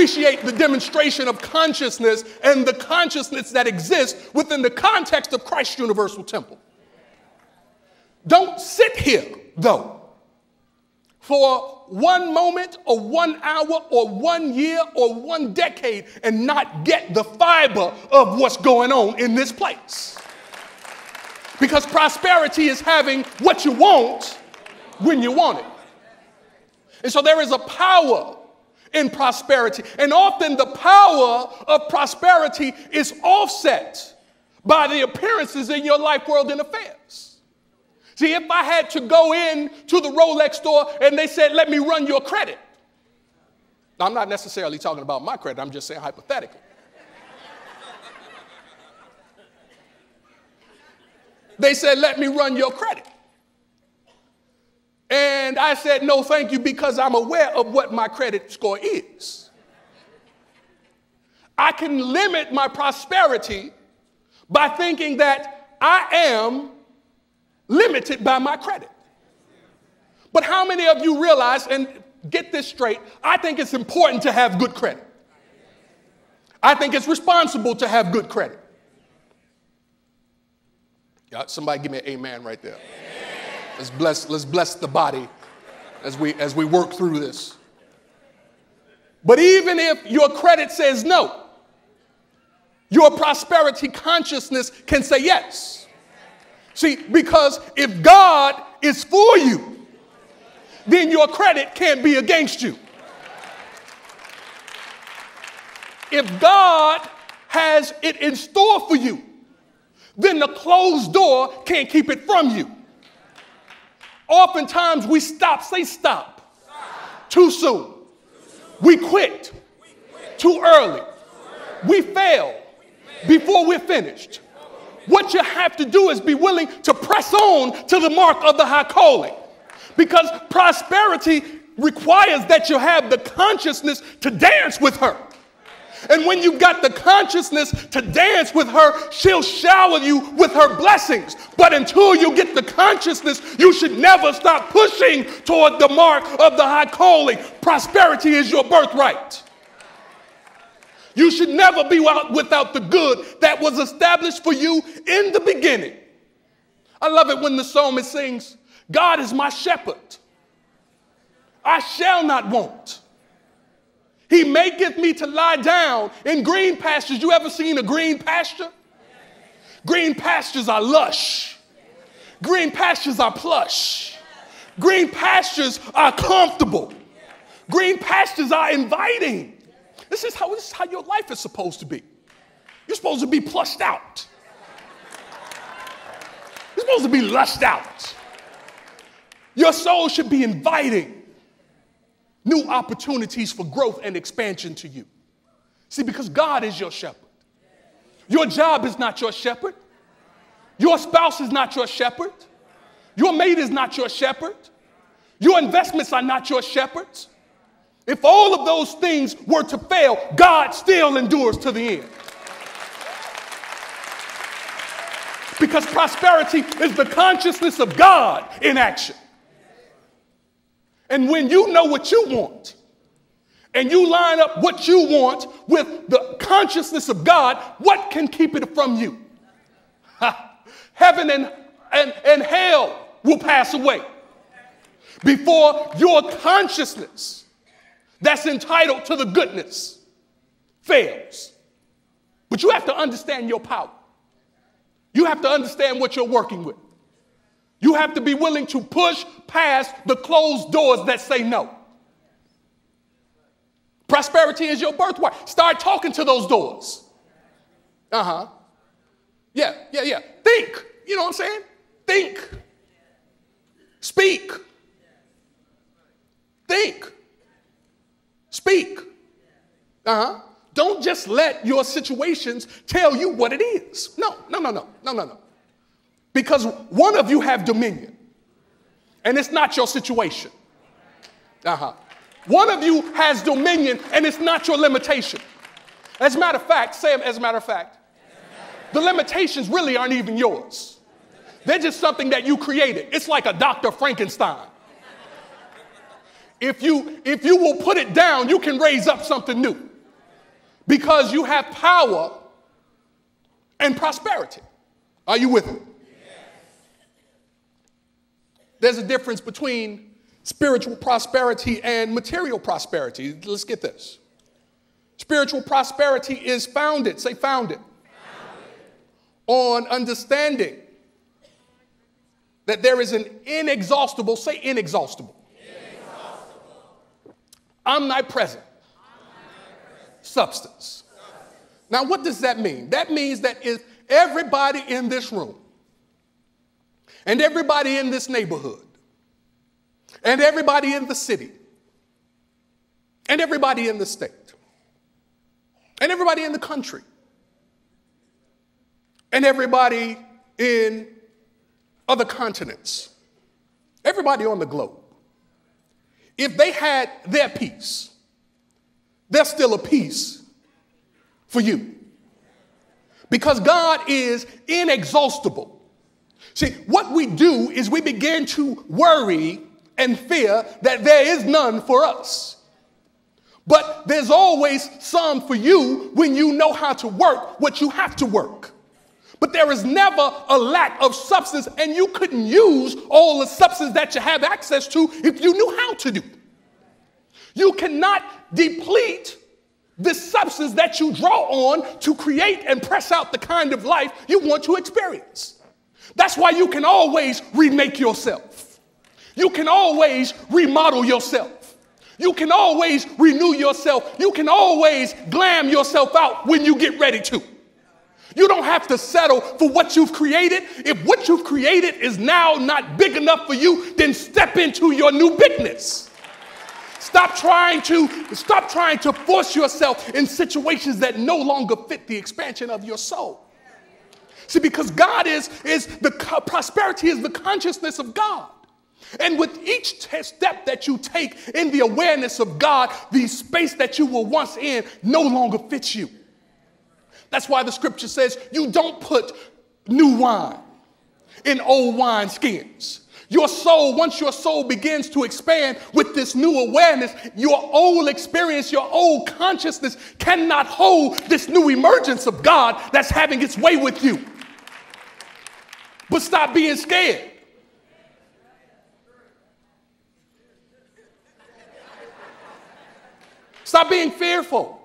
appreciate the demonstration of consciousness and the consciousness that exists within the context of Christ's universal temple. Don't sit here, though, for 1 moment or 1 hour or 1 year or 1 decade and not get the fiber of what's going on in this place. Because prosperity is having what you want when you want it. And so there is a power in prosperity. And often the power of prosperity is offset by the appearances in your life, world, and affairs. See, if I had to go in to the Rolex store and they said, let me run your credit. Now, I'm not necessarily talking about my credit. I'm just saying hypothetically. They said, let me run your credit. And I said, no, thank you, because I'm aware of what my credit score is. I can limit my prosperity by thinking that I am limited by my credit. But how many of you realize, and get this straight, I think it's important to have good credit. I think it's responsible to have good credit. Yeah, somebody give me an amen right there. Let's bless the body as we work through this. But even if your credit says no, your prosperity consciousness can say yes. See, because if God is for you, then your credit can't be against you. If God has it in store for you, then the closed door can't keep it from you. Oftentimes we stop too soon. We quit too early. We fail before we're finished. What you have to do is be willing to press on to the mark of the high calling, because prosperity requires that you have the consciousness to dance with her. And when you've got the consciousness to dance with her, she'll shower you with her blessings. But until you get the consciousness, you should never stop pushing toward the mark of the high calling. Prosperity is your birthright. You should never be without the good that was established for you in the beginning. I love it when the psalmist sings, God is my shepherd. I shall not want. He maketh me to lie down in green pastures. You ever seen a green pasture? Green pastures are lush. Green pastures are plush. Green pastures are comfortable. Green pastures are inviting. This is how your life is supposed to be. You're supposed to be plushed out. You're supposed to be lushed out. Your soul should be inviting new opportunities for growth and expansion to you. See, because God is your shepherd. Your job is not your shepherd. Your spouse is not your shepherd. Your mate is not your shepherd. Your investments are not your shepherds. If all of those things were to fail, God still endures to the end. Because prosperity is the consciousness of God in action. And when you know what you want, and you line up what you want with the consciousness of God, what can keep it from you? Heaven and hell will pass away before your consciousness that's entitled to the goodness fails. But you have to understand your power. You have to understand what you're working with. You have to be willing to push past the closed doors that say no. Prosperity is your birthright. Start talking to those doors. Yeah. Think. You know what I'm saying? Think. Speak. Think. Speak. Don't just let your situations tell you what it is. No. Because one of you have dominion, and it's not your situation. One of you has dominion, and it's not your limitation. As a matter of fact, the limitations really aren't even yours. They're just something that you created. It's like a Dr. Frankenstein. if you will put it down, you can raise up something new because you have power and prosperity. Are you with me? There's a difference between spiritual prosperity and material prosperity. Let's get this. Spiritual prosperity is founded, say founded, on understanding that there is an inexhaustible, say inexhaustible, omnipresent substance. Now, what does that mean? That means that if everybody in this room and everybody in this neighborhood and everybody in the city and everybody in the state and everybody in the country and everybody in other continents, everybody on the globe, if they had their peace, there's still a peace for you. Because God is inexhaustible. See, what we do is we begin to worry and fear that there is none for us. But there's always some for you when you know how to work what you have to work. But there is never a lack of substance, and you couldn't use all the substance that you have access to if you knew how to do. You cannot deplete the substance that you draw on to create and press out the kind of life you want to experience. That's why you can always remake yourself. You can always remodel yourself. You can always renew yourself. You can always glam yourself out when you get ready to. You don't have to settle for what you've created. If what you've created is now not big enough for you, then step into your new bigness. Stop trying to force yourself in situations that no longer fit the expansion of your soul. See, because God prosperity is the consciousness of God. And with each step that you take in the awareness of God, the space that you were once in no longer fits you. That's why the scripture says you don't put new wine in old wine skins. Your soul, once your soul begins to expand with this new awareness, your old experience, your old consciousness cannot hold this new emergence of God that's having its way with you. But stop being scared. Stop being fearful.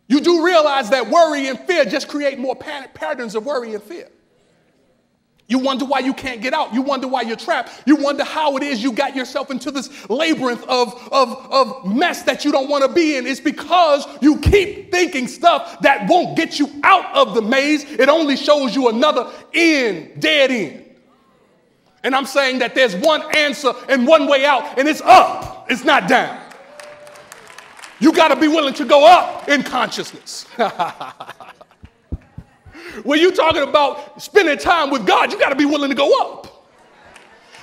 You do realize that worry and fear just create more patterns of worry and fear. You wonder why you can't get out. You wonder why you're trapped. You wonder how it is you got yourself into this labyrinth of mess that you don't want to be in. It's because you keep thinking stuff that won't get you out of the maze. It only shows you another dead end. And I'm saying that there's one answer and one way out, and it's up. It's not down. You got to be willing to go up in consciousness. When you're talking about spending time with God, you got to be willing to go up.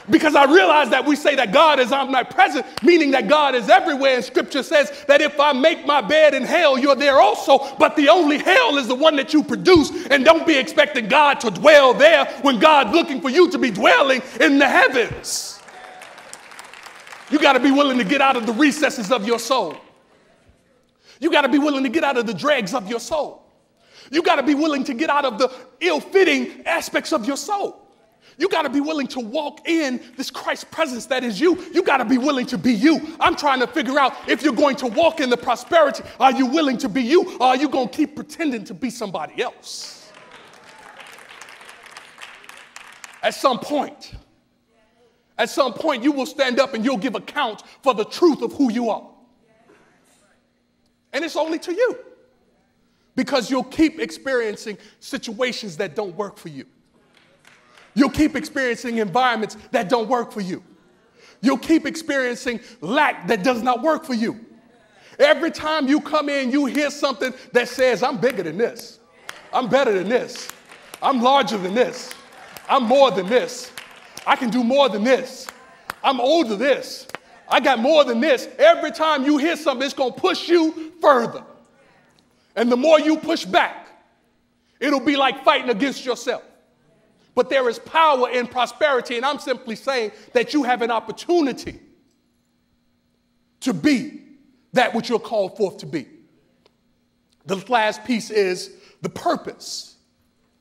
Because I realize that we say that God is omnipresent, meaning that God is everywhere. And scripture says that if I make my bed in hell, you're there also. But the only hell is the one that you produce. And don't be expecting God to dwell there when God's looking for you to be dwelling in the heavens. You got to be willing to get out of the recesses of your soul. You got to be willing to get out of the dregs of your soul. You got to be willing to get out of the ill-fitting aspects of your soul. You got to be willing to walk in this Christ presence that is you. You got to be willing to be you. I'm trying to figure out if you're going to walk in the prosperity. Are you willing to be you, or are you going to keep pretending to be somebody else? At some point, you will stand up and you'll give account for the truth of who you are. And it's only to you. Because you'll keep experiencing situations that don't work for you. You'll keep experiencing environments that don't work for you. You'll keep experiencing lack that does not work for you. Every time you come in, you hear something that says, I'm bigger than this. I'm better than this. I'm larger than this. I'm more than this. I can do more than this. I'm older than this. I got more than this. Every time you hear something, it's going to push you further. And the more you push back, it'll be like fighting against yourself. But there is power in prosperity, and I'm simply saying that you have an opportunity to be that which you're called forth to be. The last piece is the purpose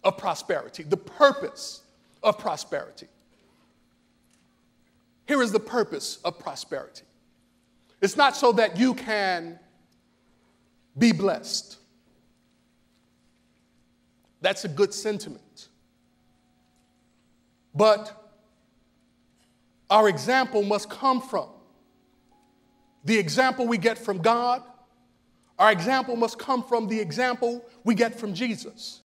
of prosperity. The purpose of prosperity. Here is the purpose of prosperity. It's not so that you can be blessed. That's a good sentiment. But our example must come from the example we get from God. Our example must come from the example we get from Jesus.